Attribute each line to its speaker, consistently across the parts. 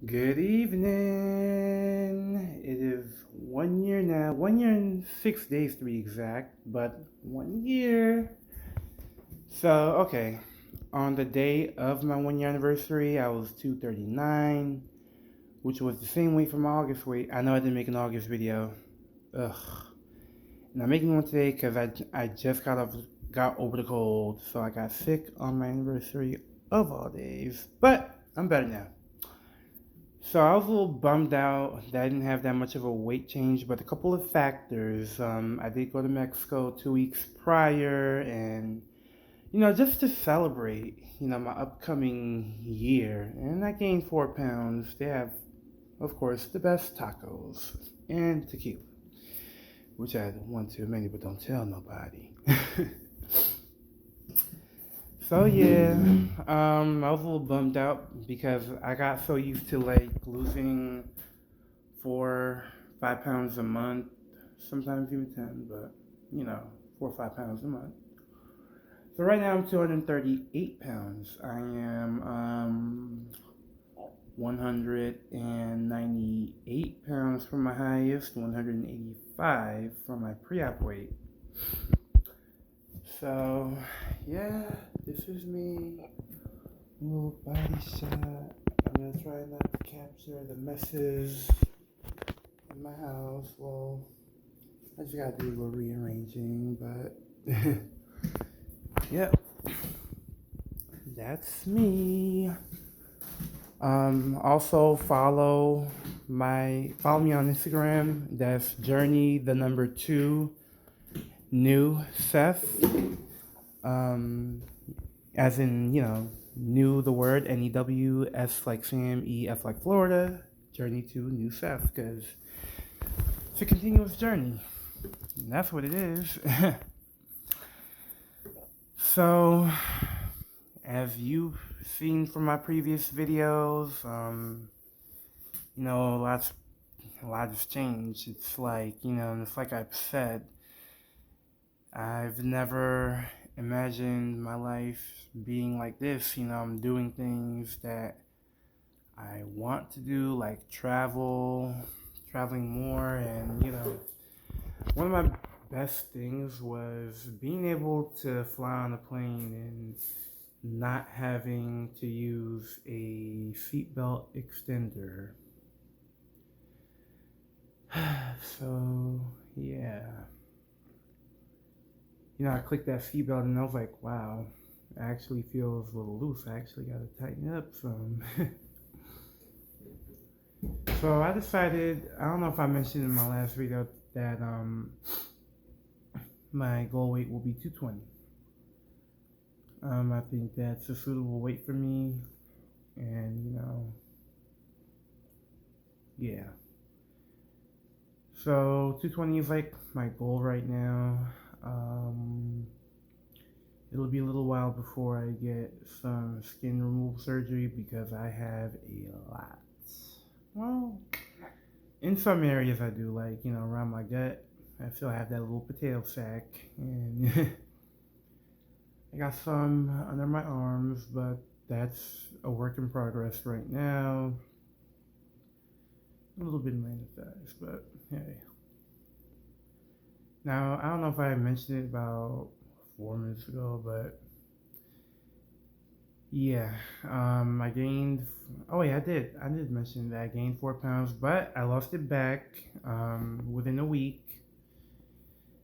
Speaker 1: Good evening. It is 1 year now, 1 year and 6 days to be exact, but 1 year. Okay, on the day of my 1 year anniversary, I was 239, which was the same weight from my August weight. I know I didn't make an August video. Ugh. And I'm making one today because I just got over the cold, so I got sick on my anniversary of all days. But I'm better now. So I was a little bummed out that I didn't have that much of a weight change, but a couple of factors. I did go to Mexico 2 weeks prior, and just to celebrate, my upcoming year, and I gained 4 pounds. They have, of course, the best tacos and tequila, which I want to many, but don't tell nobody. So yeah, I was a little bummed out because I got so used to like losing 4, 5 pounds a month, sometimes even 10, but 4 or 5 pounds a month. So right now I'm 238 pounds. I am 198 pounds from my highest, 185 from my pre-op weight. So yeah, this is me. Little body shot. I'm gonna try not to capture the messes in my house. Well, I just gotta do a little rearranging, but yep, that's me. Also follow me on Instagram. That's Journey the number 2 new Seth. As in new the word NEW, S like Sam, EF like Florida. Journey to new Seth because it's a continuous journey. And that's what it is. So, as you've seen from my previous videos, a lot has changed. It's like, and it's like I've said, I've never imagined my life being like this. I'm doing things that I want to do, like traveling more, and one of my best things was being able to fly on a plane and not having to use a seatbelt extender. So, yeah. I clicked that seatbelt and I was like, wow, it actually feels a little loose. I actually got to tighten it up some. So I decided, I don't know if I mentioned in my last video that my goal weight will be 220. I think that's a suitable weight for me, and yeah. So 220 is like my goal right now. It'll be a little while before I get some skin removal surgery because I have a lot. Well, in some areas I do, like around my gut. I still have that little potato sack, and I got some under my arms, but that's a work in progress right now. A little bit in my thighs, but hey. Now, I don't know if I mentioned it about 4 minutes ago, but yeah, I gained. Oh yeah, I did. I did mention that I gained 4 pounds, but I lost it back within a week.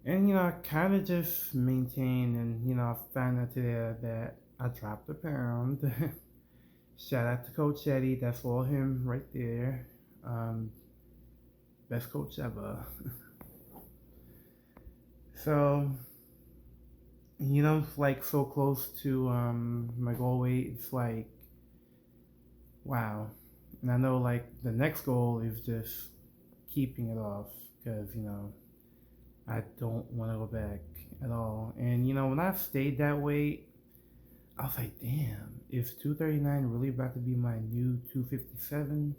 Speaker 1: And I kind of just maintained, and I found out today that I dropped a pound. Shout out to Coach Eddie. That's all him right there. Um, Best coach ever. So, like so close to my goal weight. It's like, wow. And I know like the next goal is just keeping it off because I don't want to go back at all. And when I stayed that weight, I was like, damn, is 239 really about to be my new 257?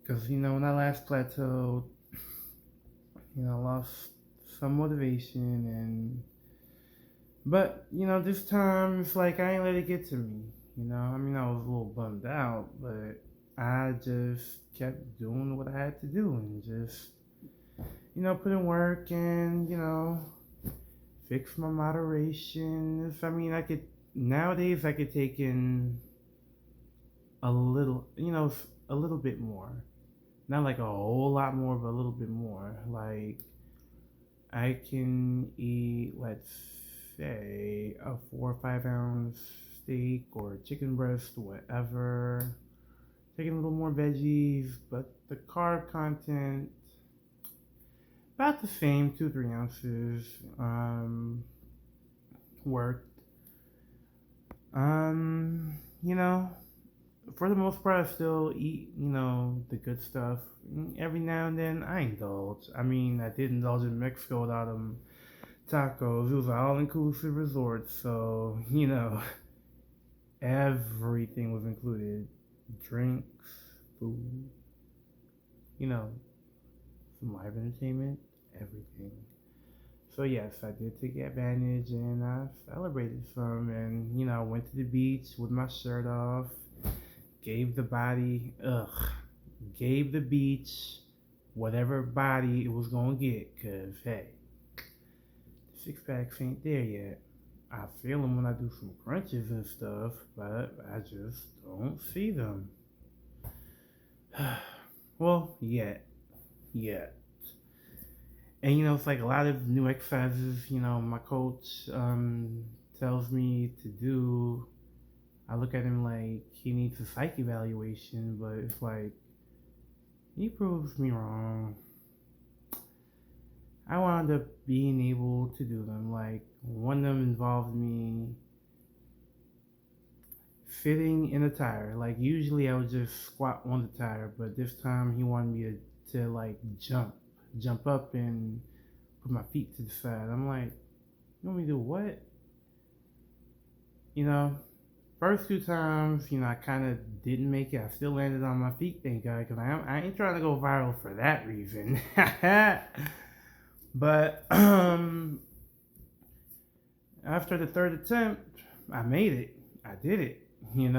Speaker 1: Because when I last plateaued, I lost some motivation, but this time it's like I ain't let it get to me. I mean, I was a little bummed out, but I just kept doing what I had to do and just, put in work and, fix my moderations. I mean, nowadays, I could take in a little, a little bit more. Not like a whole lot more, but a little bit more. Like, I can eat, let's say, a 4 or 5 ounce steak or chicken breast, whatever. Taking a little more veggies, but the carb content about the same, 2 3 ounces. Worked. You know, for the most part, I still eat, the good stuff. Every now and then, I indulge. I mean, I did indulge in Mexico without them tacos. It was an all-inclusive resort, so everything was included: drinks, food, you know, some live entertainment, everything. So yes, I did take advantage and I celebrated some, and I went to the beach with my shirt off, gave the body, gave the beach whatever body it was gonna get, cause hey, the six packs ain't there yet. I feel them when I do some crunches and stuff, but I just don't see them. Well, yet. And it's like a lot of new exercises. My coach tells me to do. I look at him like he needs a psych evaluation, but it's like he proves me wrong. I wound up being able to do them. Like one of them involved me sitting in a tire. Like usually I would just squat on the tire, but this time he wanted me to like jump up and put my feet to the side. I'm like, you want me to do what? First 2 times, I kind of didn't make it. I still landed on my feet, thank God, because I ain't trying to go viral for that reason. But after the third attempt, I made it. I did it. And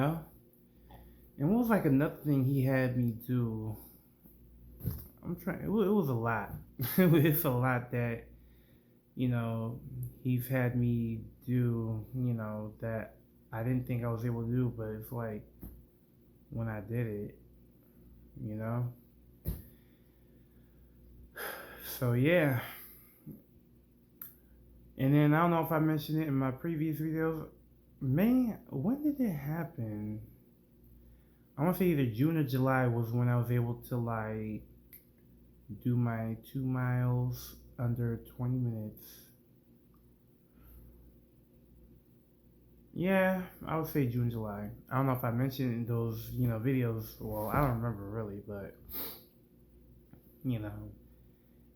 Speaker 1: what was like another thing he had me do? I'm trying. It was a lot. It's a lot that he's had me do. That I didn't think I was able to do, but it's like when I did it. You know. So yeah. And then I don't know if I mentioned it in my previous videos. Man, when did it happen? I want to say either June or July was when I was able to like do my 2 miles under 20 minutes. Yeah, I would say June, July. I don't know if I mentioned in those, videos. Well, I don't remember really, but you know,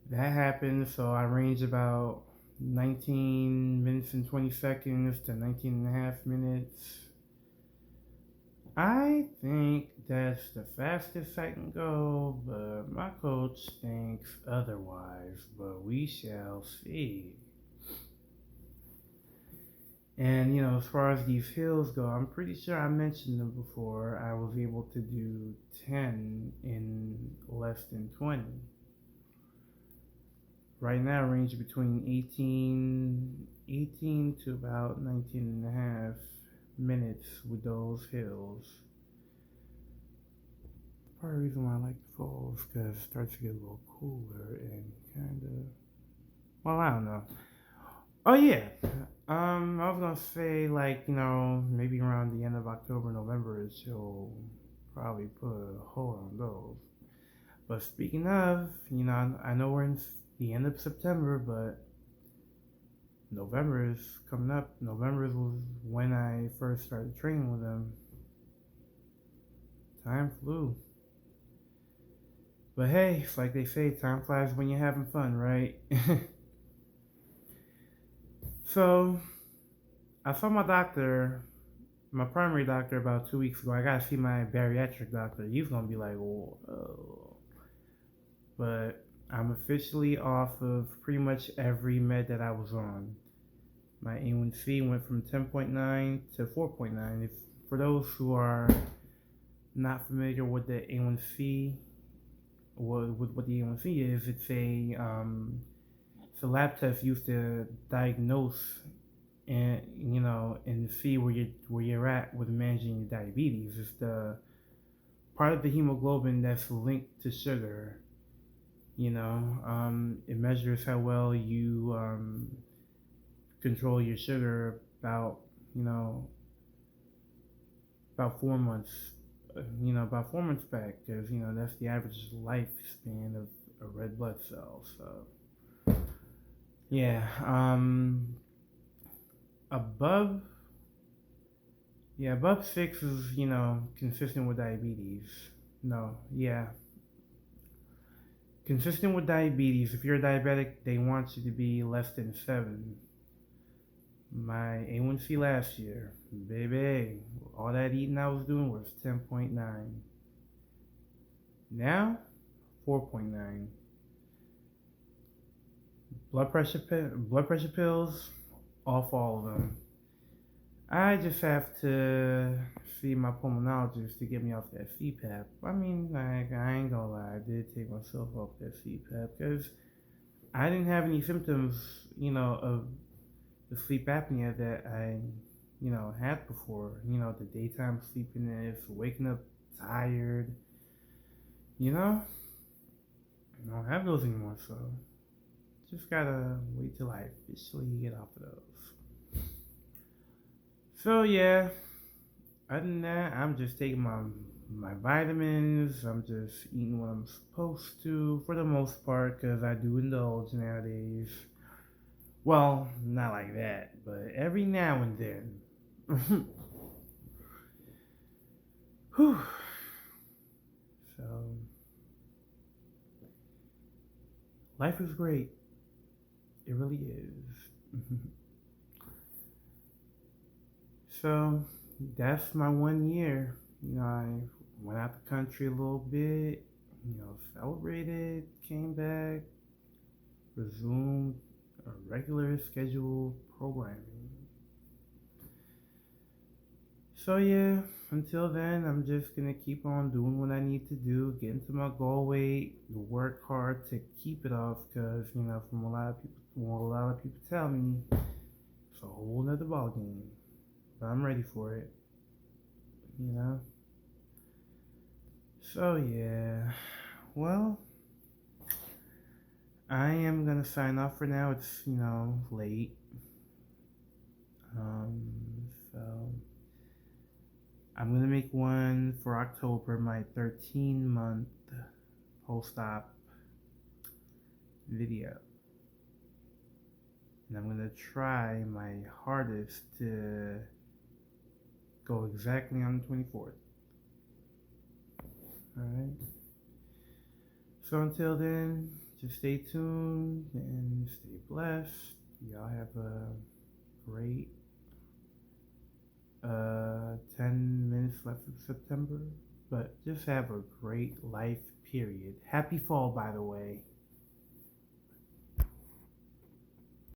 Speaker 1: that happened. So I ranged about 19 minutes and 20 seconds to 19 and a half minutes. I think that's the fastest I can go, but my coach thinks otherwise, but we shall see. And as far as these hills go, I'm pretty sure I mentioned them before. I was able to do 10 in less than 20. Right now, range between 18 to about 19 and a half minutes with those hills. Part of the reason why I like the falls because it starts to get a little cooler and kind of, well, I don't know. Oh yeah, I was gonna say like maybe around the end of October, November, she'll probably put a hold on those. But speaking of, I know we're in the end of September, but November is coming up. November was when I first started training with them. Time flew. But hey, it's like they say, time flies when you're having fun, right? So, I saw my doctor, my primary doctor, about 2 weeks ago. I gotta see my bariatric doctor. He's gonna be like, whoa. But I'm officially off of pretty much every med that I was on. My A1C went from 10.9 to 4.9. For those who are not familiar with the A1C, with what the A1C is, it's a lab test used to diagnose and and see where you're at with managing your diabetes. It's the part of the hemoglobin that's linked to sugar. It measures how well you control your sugar you know about 4 months. About 4 months back, because that's the average lifespan of a red blood cell. So yeah, above above 6 is consistent with diabetes. No, yeah, consistent with diabetes. If you're a diabetic, they want you to be less than 7. My A1C last year, baby, all that eating I was doing was 10.9. Now, 4.9. Blood pressure pills, off all of them. I just have to see my pulmonologist to get me off that CPAP. I mean, like, I ain't gonna lie, I did take myself off that CPAP because I didn't have any symptoms, of the sleep apnea that I, had before. The daytime sleepiness, waking up tired. I don't have those anymore, so just gotta wait till I officially get off of those. So yeah, other than that, I'm just taking my vitamins. I'm just eating what I'm supposed to for the most part, because I do indulge nowadays. Well, not like that, but every now and then. Whew. So, life is great. It really is. So, that's my 1 year. I went out the country a little bit, celebrated, came back, resumed a regular scheduled programming. So yeah, until then, I'm just gonna keep on doing what I need to do, get into my goal weight, work hard to keep it off, because from what a lot of people tell me, it's a whole nother ball game. But I'm ready for it. You know. So yeah, well, I am gonna sign off for now. It's late. So I'm gonna make one for October, my 13-month post-op video, and I'm gonna try my hardest to go exactly on the 24th. Alright. So until then, just stay tuned and stay blessed. Y'all have a great 10 minutes left of September. But just have a great life, period. Happy fall, by the way.